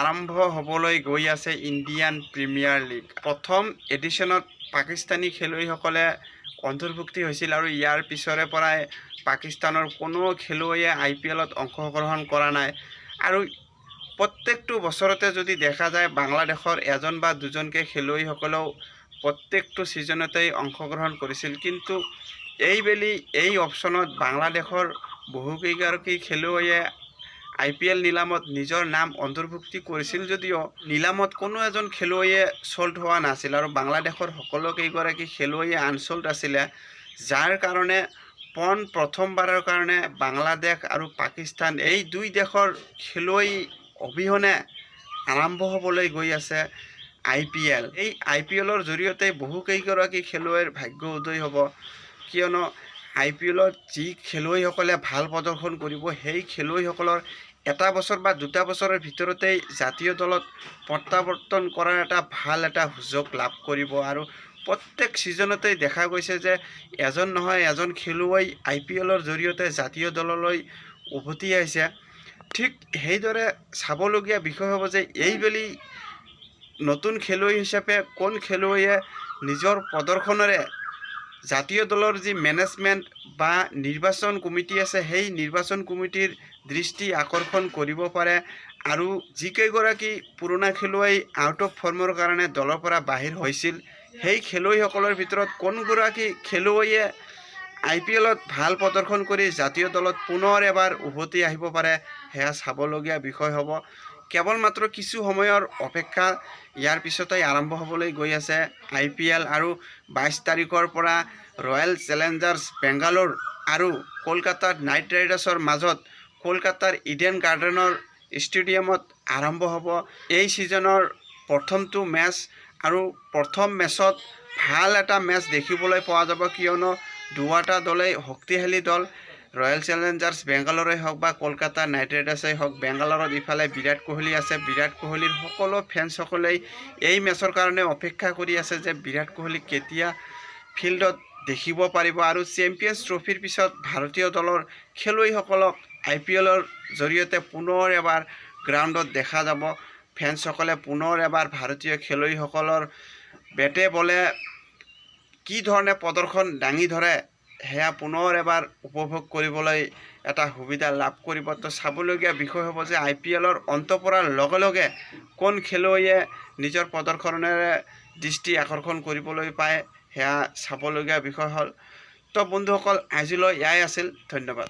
আৰম্ভ হ'বলৈ গৈ আছে ইণ্ডিয়ান প্ৰিমিয়াৰ লীগ। প্ৰথম এডিশ্যনত পাকিস্তানী খেলুৱৈসকলে অন্তৰ্ভুক্তি হৈছিল আৰু ইয়াৰ পিছৰে পৰাই পাকিস্তানৰ কোনো খেলুৱৈয়ে IPLত অংশগ্ৰহণ কৰা নাই। আৰু প্ৰত্যেকটো বছৰতে যদি দেখা যায় বাংলাদেশৰ এজন বা দুজনকৈ খেলুৱৈসকলেও প্ৰত্যেকটো ছিজনতেই অংশগ্ৰহণ কৰিছিল। কিন্তু এইবেলি এই অপশ্যনত বাংলাদেশৰ বহুকেইগৰাকী খেলুৱৈয়ে IPL নিলামত নিজৰ নাম অন্তৰ্ভুক্তি কৰিছিল যদিও নিলামত কোনো এজন খেলুৱৈয়ে চল্ড হোৱা নাছিল আৰু বাংলাদেশৰ সকলোকেইগৰাকী খেলুৱৈয়ে আনচল্ড আছিলে, যাৰ কাৰণে প্ৰথমবাৰৰ কাৰণে বাংলাদেশ আৰু পাকিস্তান এই দুই দেশৰ খেলুৱৈ অবিহনে আৰম্ভ হ'বলৈ গৈ আছে IPL। এই IPLৰ জৰিয়তে বহুকেইগৰাকী খেলুৱৈৰ ভাগ্য উদয় হ'ব, কিয়নো IPLত যি খেলুৱৈসকলে ভাল প্ৰদৰ্শন কৰিব সেই খেলুৱৈসকলৰ এটা বছৰ বা দুটা বছৰৰ ভিতৰতেই জাতীয় দলত প্ৰত্যাৱৰ্তন কৰাৰ এটা ভাল সুযোগ লাভ কৰিব। আৰু প্ৰত্যেক ছিজনতেই দেখা গৈছে যে এজন নহয় এজন খেলুৱৈ IPLৰ জৰিয়তে জাতীয় দললৈ উভতি আহিছে। ঠিক সেইদৰে চাবলগীয়া বিষয় হ'ব যে এইবেলি নতুন খেলুৱৈ হিচাপে কোন খেলুৱৈয়ে নিজৰ প্ৰদৰ্শনেৰে জাতীয় দলৰ যি মেনেজমেণ্ট বা নিৰ্বাচন কমিটি আছে সেই নিৰ্বাচন কমিটিৰ দৃষ্টি আকৰ্ষণ কৰিব পাৰে। আৰু যিকেইগৰাকী পুৰণা খেলুৱৈ আউট অফ ফৰ্মৰ কাৰণে দলৰ পৰা বাহিৰ হৈছিল সেই খেলুৱৈসকলৰ ভিতৰত কোনগৰাকী খেলুৱৈয়ে IPLত ভাল প্ৰদৰ্শন কৰি জাতীয় দলত পুনৰ এবাৰ উভতি আহিব পাৰে সেয়া চাবলগীয়া বিষয় হ'ব। কেৱল মাত্ৰ কিছু সময়ৰ অপেক্ষা, ইয়াৰ পিছতেই আৰম্ভ হ'বলৈ গৈ আছে IPL। আৰু 22 তাৰিখৰ পৰা ৰয়েল চেলেঞ্জাৰ্ছ বেংগালোৰ আৰু কলকাতাৰ নাইট ৰাইডাৰ্ছৰ মাজত কলকাতাৰ ইডেন গাৰ্ডেনৰ ষ্টেডিয়ামত আৰম্ভ হ'ব এই ছিজনৰ প্ৰথমটো মেচ। আৰু প্ৰথম মেচত ভাল এটা মেচ দেখিবলৈ পোৱা যাব, কিয়নো দুয়োটা দলেই শক্তিশালী দল। ৰয়েল চেলেঞ্জাৰ্ছ বেংগালোৰেই হওক বা কলকাতা নাইট ৰাইডাৰ্ছেই হওক, বেংগালোৰত ইফালে বিৰাট কোহলি আছে। বিৰাট কোহলিৰ সকলো ফেন্সসকলেই এই মেচৰ কাৰণে অপেক্ষা কৰি আছে যে বিৰাট কোহলিক কেতিয়া ফিল্ডত দেখিব পাৰিব। আৰু চেম্পিয়নছ ট্ৰফিৰ পিছত ভাৰতীয় দলৰ খেলুৱৈসকলক IPLৰ জৰিয়তে পুনৰ এবাৰ গ্ৰাউণ্ডত দেখা যাব। ফেন্সসকলে পুনৰ এবাৰ ভাৰতীয় খেলুৱৈসকলৰ বেটে বলে কি ধৰণে প্ৰদৰ্শন দাঙি ধৰে সেয়া পুনৰ এবাৰ উপভোগ কৰিবলৈ এটা সুবিধা লাভ কৰিব। তো চাবলগীয়া বিষয় হ'ব যে IPLৰ অন্ত পৰাৰ লগে লগে কোন খেলুৱৈয়ে নিজৰ প্ৰদৰ্শনেৰে দৃষ্টি আকৰ্ষণ কৰিবলৈ পায় সেয়া চাবলগীয়া বিষয় হ'ল। তো বন্ধুসকল, আজিলৈ এয়াই আছিল। ধন্যবাদ।